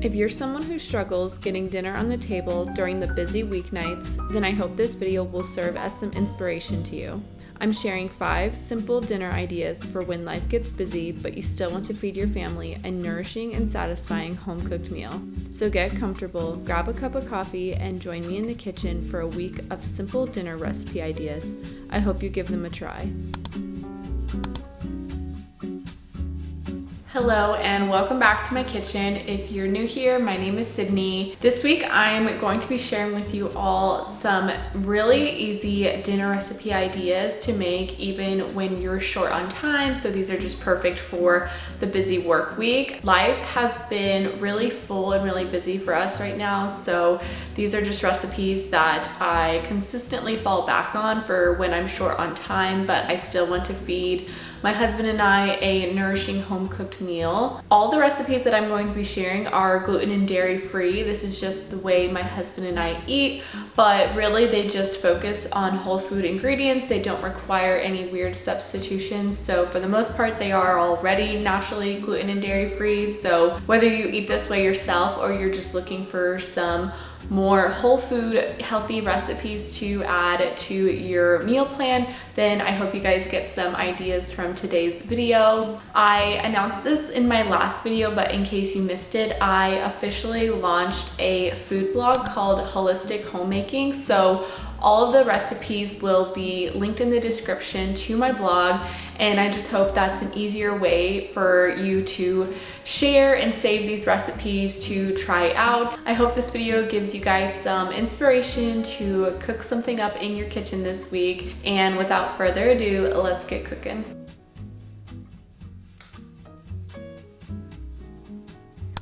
If you're someone who struggles getting dinner on the table during the busy weeknights, then I hope this video will serve as some inspiration to you. I'm sharing 5 simple dinner ideas for when life gets busy, but you still want to feed your family a nourishing and satisfying home-cooked meal. So get comfortable, grab a cup of coffee, and join me in the kitchen for a week of simple dinner recipe ideas. I hope you give them a try. Hello and welcome back to my kitchen. If you're new here, my name is Sydney. This week I'm going to be sharing with you all some really easy dinner recipe ideas to make even when you're short on time. So these are just perfect for the busy work week. Life has been really full and really busy for us right now. So these are just recipes that I consistently fall back on for when I'm short on time, but I still want to feed my husband and I a nourishing home-cooked meal. All the recipes that I'm going to be sharing are gluten and dairy free. This is just the way my husband and I eat, but really they just focus on whole food ingredients. They don't require any weird substitutions. So for the most part, they are already naturally gluten and dairy free. So whether you eat this way yourself or you're just looking for some more whole food healthy recipes to add to your meal plan, then I hope you guys get some ideas from today's video. I announced this in my last video, but in case you missed it, I officially launched a food blog called Holistic Homemaking. So all of the recipes will be linked in the description to my blog, and I just hope that's an easier way for you to share and save these recipes to try out. I hope this video gives you guys some inspiration to cook something up in your kitchen this week, and without further ado, let's get cooking.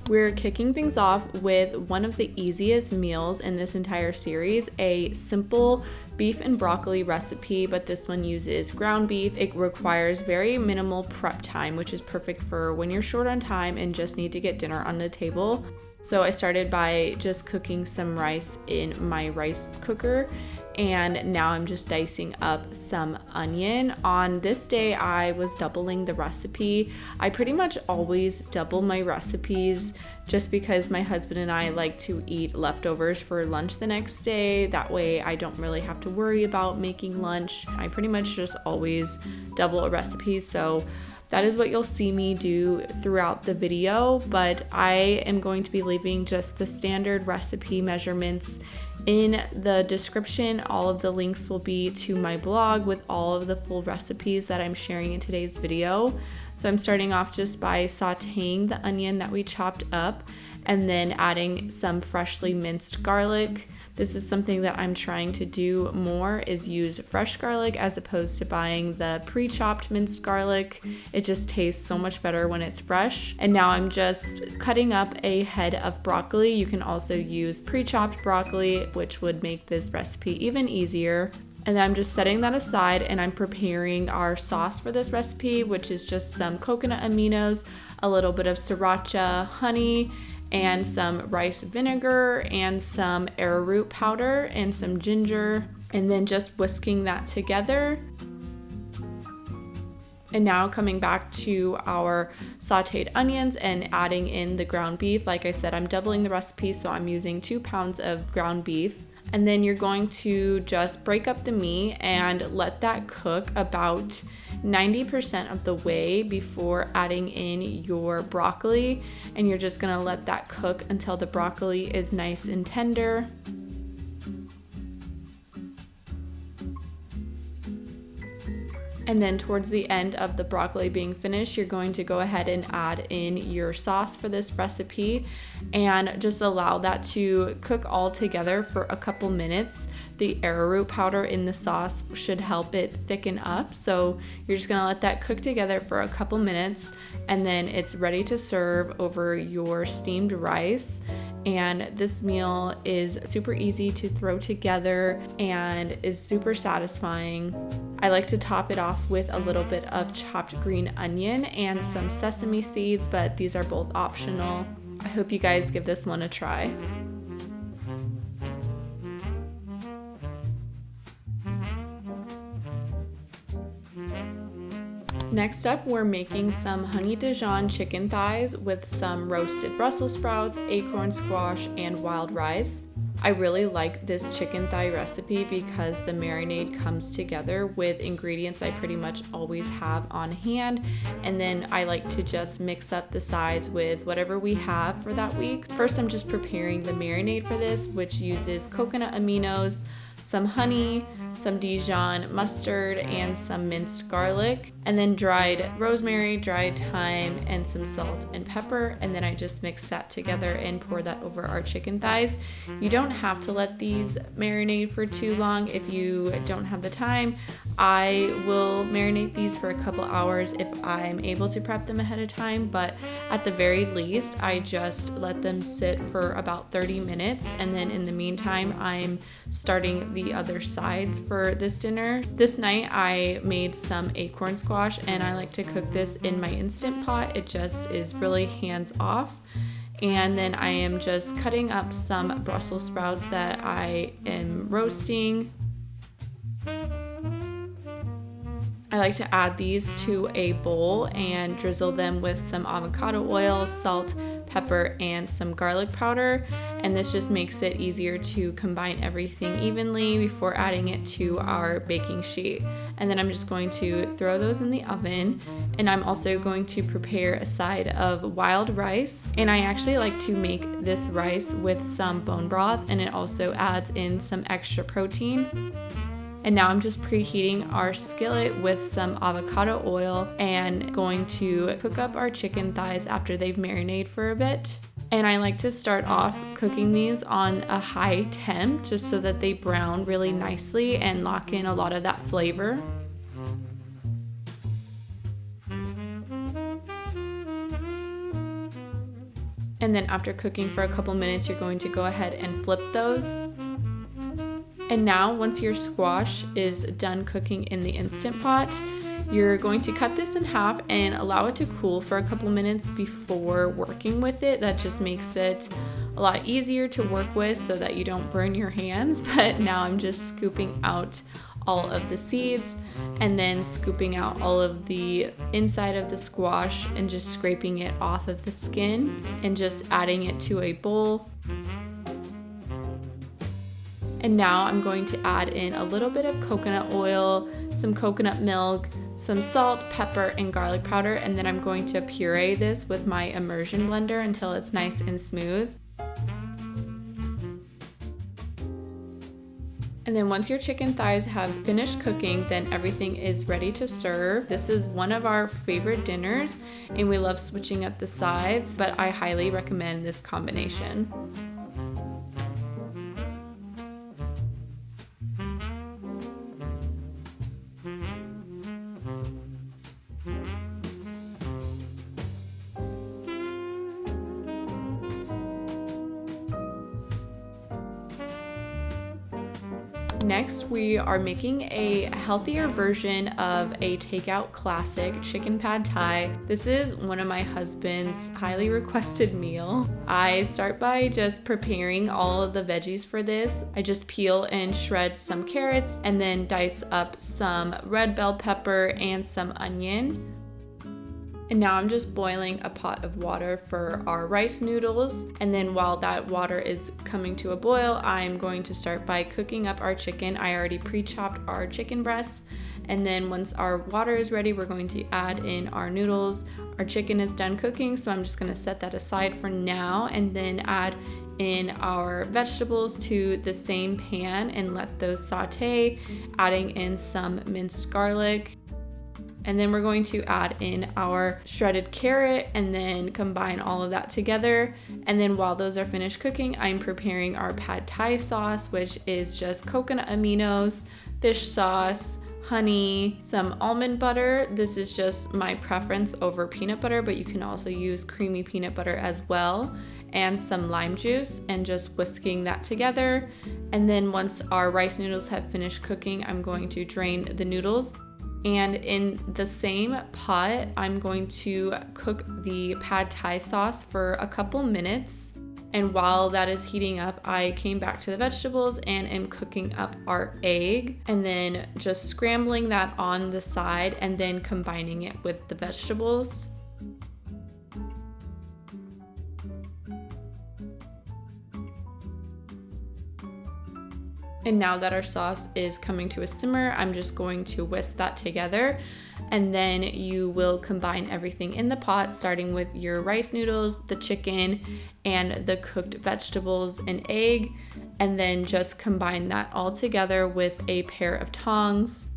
We're kicking things off with one of the easiest meals in this entire series, a simple beef and broccoli recipe, but this one uses ground beef. It requires very minimal prep time, which is perfect for when you're short on time and just need to get dinner on the table. So I started by just cooking some rice in my rice cooker, and now I'm just dicing up some onion. On this day, I was doubling the recipe. I pretty much always double my recipes just because my husband and I like to eat leftovers for lunch the next day. That way I don't really have to worry about making lunch. I pretty much just always double a recipe. So that is what you'll see me do throughout the video, but I am going to be leaving just the standard recipe measurements in the description. All of the links will be to my blog with all of the full recipes that I'm sharing in today's video. So I'm starting off just by sauteing the onion that we chopped up and then adding some freshly minced garlic. This is something that I'm trying to do more, is use fresh garlic as opposed to buying the pre-chopped minced garlic. It just tastes so much better when it's fresh. And now I'm just cutting up a head of broccoli. You can also use pre-chopped broccoli, which would make this recipe even easier. And then I'm just setting that aside, and I'm preparing our sauce for this recipe, which is just some coconut aminos, a little bit of sriracha, honey, and some rice vinegar and some arrowroot powder and some ginger, and then just whisking that together. And now coming back to our sauteed onions and adding in the ground beef. Like I said, I'm doubling the recipe, so I'm using 2 pounds of ground beef. And then you're going to just break up the meat and let that cook about 90% of the way before adding in your broccoli. And you're just gonna let that cook until the broccoli is nice and tender. And then towards the end of the broccoli being finished, you're going to go ahead and add in your sauce for this recipe and just allow that to cook all together for a couple minutes. The arrowroot powder in the sauce should help it thicken up. So you're just gonna let that cook together for a couple minutes, and then it's ready to serve over your steamed rice. And this meal is super easy to throw together and is super satisfying. I like to top it off with a little bit of chopped green onion and some sesame seeds, but these are both optional. I hope you guys give this one a try. Next up, we're making some honey Dijon chicken thighs with some roasted Brussels sprouts, acorn squash, and wild rice. I really like this chicken thigh recipe because the marinade comes together with ingredients I pretty much always have on hand, and then I like to just mix up the sides with whatever we have for that week. First, I'm just preparing the marinade for this, which uses coconut aminos, some honey, some Dijon mustard, and some minced garlic, and then dried rosemary, dried thyme, and some salt and pepper. And then I just mix that together and pour that over our chicken thighs. You don't have to let these marinate for too long if you don't have the time. I will marinate these for a couple hours if I'm able to prep them ahead of time, but at the very least, I just let them sit for about 30 minutes. And then in the meantime, I'm starting the other sides for this dinner. This night I made some acorn squash, and I like to cook this in my Instant Pot. It just is really hands off. And then I am just cutting up some Brussels sprouts that I am roasting. I like to add these to a bowl and drizzle them with some avocado oil, salt, pepper, and some garlic powder. And this just makes it easier to combine everything evenly before adding it to our baking sheet. And then I'm just going to throw those in the oven. And I'm also going to prepare a side of wild rice. And I actually like to make this rice with some bone broth, and it also adds in some extra protein. And now I'm just preheating our skillet with some avocado oil and going to cook up our chicken thighs after they've marinated for a bit. And I like to start off cooking these on a high temp just so that they brown really nicely and lock in a lot of that flavor. And then after cooking for a couple minutes, you're going to go ahead and flip those. And now, once your squash is done cooking in the Instant Pot, you're going to cut this in half and allow it to cool for a couple minutes before working with it. That just makes it a lot easier to work with so that you don't burn your hands. But now I'm just scooping out all of the seeds and then scooping out all of the inside of the squash and just scraping it off of the skin and just adding it to a bowl. And now I'm going to add in a little bit of coconut oil, some coconut milk, some salt, pepper, and garlic powder, and then I'm going to puree this with my immersion blender until it's nice and smooth. And then once your chicken thighs have finished cooking, then everything is ready to serve. This is one of our favorite dinners, and we love switching up the sides, but I highly recommend this combination. Next, we are making a healthier version of a takeout classic, chicken pad thai. This is one of my husband's highly requested meal. I start by just preparing all of the veggies for this. I just peel and shred some carrots and then dice up some red bell pepper and some onion. And now I'm just boiling a pot of water for our rice noodles. And then while that water is coming to a boil, I'm going to start by cooking up our chicken. I already pre-chopped our chicken breasts. And then once our water is ready, we're going to add in our noodles. Our chicken is done cooking, so I'm just going to set that aside for now and then add in our vegetables to the same pan and let those saute, adding in some minced garlic. And then we're going to add in our shredded carrot and then combine all of that together. And then while those are finished cooking, I'm preparing our pad thai sauce, which is just coconut aminos, fish sauce, honey, some almond butter. This is just my preference over peanut butter, but you can also use creamy peanut butter as well, and some lime juice, and just whisking that together. And then once our rice noodles have finished cooking, I'm going to drain the noodles. And in the same pot, I'm going to cook the pad thai sauce for a couple minutes. And while that is heating up, I came back to the vegetables and am cooking up our egg, and then just scrambling that on the side and then combining it with the vegetables. And now that our sauce is coming to a simmer, I'm just going to whisk that together. And then you will combine everything in the pot, starting with your rice noodles, the chicken, and the cooked vegetables and egg. And then just combine that all together with a pair of tongs.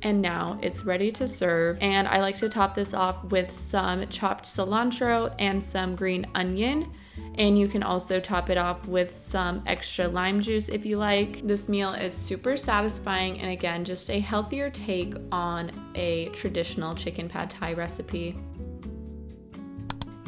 And now it's ready to serve. And I like to top this off with some chopped cilantro and some green onion. And you can also top it off with some extra lime juice if you like. This meal is super satisfying, and again, just a healthier take on a traditional chicken pad thai recipe.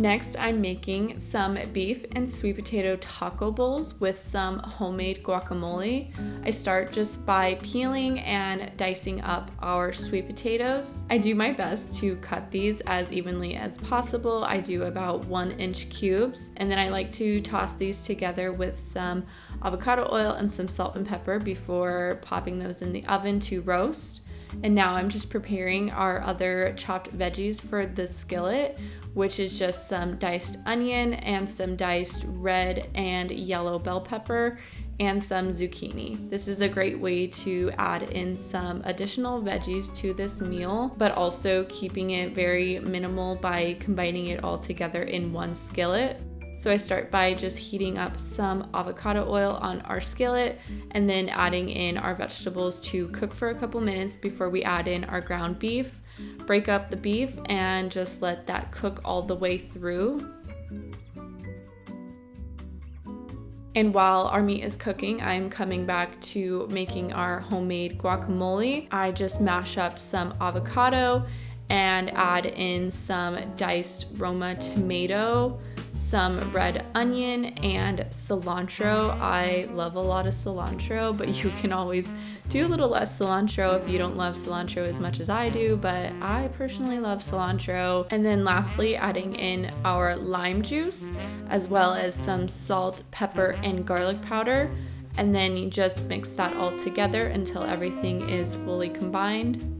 Next, I'm making some beef and sweet potato taco bowls with some homemade guacamole. I start just by peeling and dicing up our sweet potatoes. I do my best to cut these as evenly as possible. I do about 1-inch cubes, and then I like to toss these together with some avocado oil and some salt and pepper before popping those in the oven to roast. And now I'm just preparing our other chopped veggies for the skillet, which is just some diced onion and some diced red and yellow bell pepper and some zucchini. This is a great way to add in some additional veggies to this meal, but also keeping it very minimal by combining it all together in one skillet. So I start by just heating up some avocado oil on our skillet and then adding in our vegetables to cook for a couple minutes before we add in our ground beef. Break up the beef and just let that cook all the way through. And while our meat is cooking, I'm coming back to making our homemade guacamole. I just mash up some avocado and add in some diced Roma tomato, some red onion, and cilantro. I love a lot of cilantro, but you can always do a little less cilantro if you don't love cilantro as much as I do, but I personally love cilantro. And then lastly, adding in our lime juice, as well as some salt, pepper, and garlic powder. And then you just mix that all together until everything is fully combined.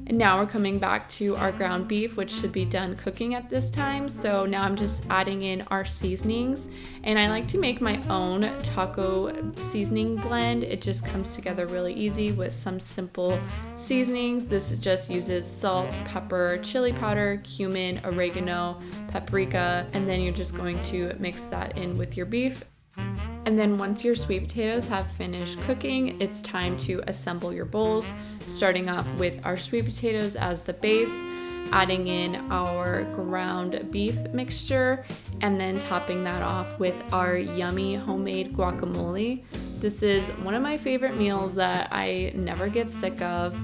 And now we're coming back to our ground beef, which should be done cooking at this time. So now I'm just adding in our seasonings, and I like to make my own taco seasoning blend. It just comes together really easy with some simple seasonings. This just uses salt, pepper, chili powder, cumin, oregano, paprika, and then you're just going to mix that in with your beef. And then once your sweet potatoes have finished cooking, it's time to assemble your bowls, starting off with our sweet potatoes as the base, adding in our ground beef mixture, and then topping that off with our yummy homemade guacamole. This is one of my favorite meals that I never get sick of.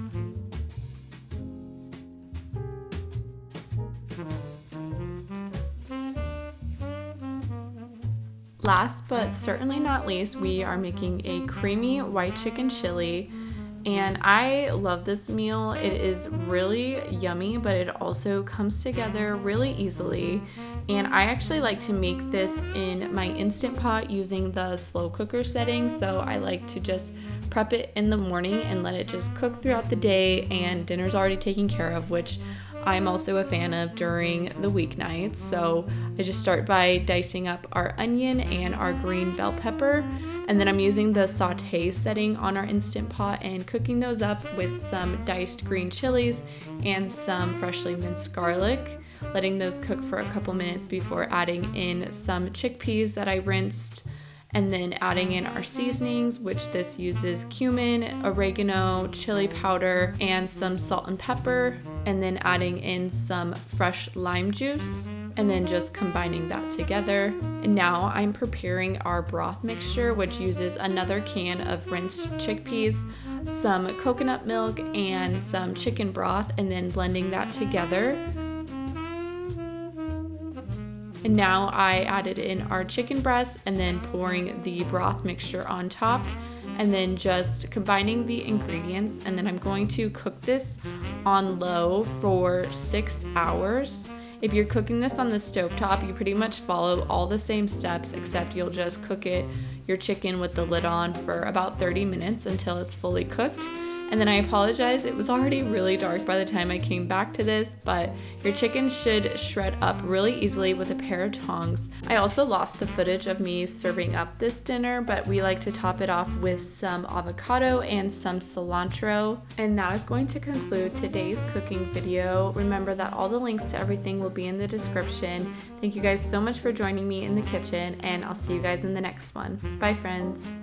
Last but certainly not least, we are making a creamy white chicken chili, and I love this meal. It is really yummy, but it also comes together really easily. And I actually like to make this in my Instant Pot using the slow cooker setting, so I like to just prep it in the morning and let it just cook throughout the day, and dinner's already taken care of, which I'm also a fan of during the weeknights. So I just start by dicing up our onion and our green bell pepper, and then I'm using the saute setting on our Instant Pot and cooking those up with some diced green chilies and some freshly minced garlic, letting those cook for a couple minutes before adding in some chickpeas that I rinsed, and then adding in our seasonings, which this uses cumin, oregano, chili powder, and some salt and pepper, and then adding in some fresh lime juice, and then just combining that together. And now I'm preparing our broth mixture, which uses another can of rinsed chickpeas, some coconut milk, and some chicken broth, and then blending that together. And now I added in our chicken breast and then pouring the broth mixture on top. and then just combining the ingredients. And then I'm going to cook this on low for 6 hours. If you're cooking this on the stovetop, you pretty much follow all the same steps, except you'll just cook your chicken with the lid on for about 30 minutes until it's fully cooked. And then I apologize, it was already really dark by the time I came back to this, but your chicken should shred up really easily with a pair of tongs. I also lost the footage of me serving up this dinner, but we like to top it off with some avocado and some cilantro. And that is going to conclude today's cooking video. Remember that all the links to everything will be in the description. Thank you guys so much for joining me in the kitchen, and I'll see you guys in the next one. Bye, friends.